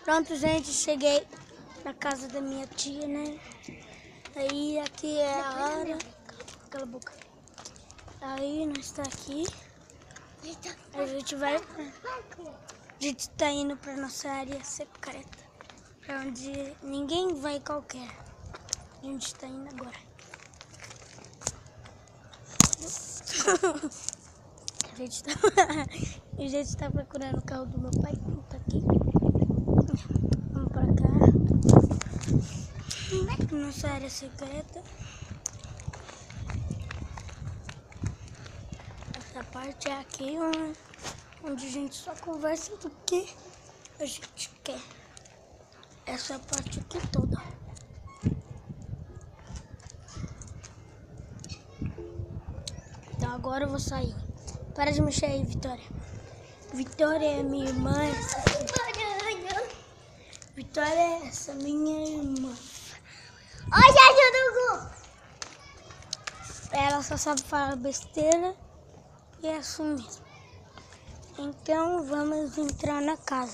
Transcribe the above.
Pronto, gente, cheguei na casa da minha tia, né? Aí aqui é a hora. Cala a boca. Aí nós tá aqui. A gente vai. A gente tá indo pra nossa área secreta. Pra onde ninguém vai qualquer. A gente tá indo agora. A gente tá procurando o carro do meu pai, que tá aqui. Vamos pra cá. Nossa área secreta. Essa parte é aqui onde a gente só conversa do que a gente quer. Essa parte aqui toda. Então agora eu vou sair. Para de mexer aí, Vitória. Vitória é minha irmã. Vitória é essa minha irmã. Oi, Jujugu! Ela só sabe falar besteira e é assim mesmo. Então vamos entrar na casa.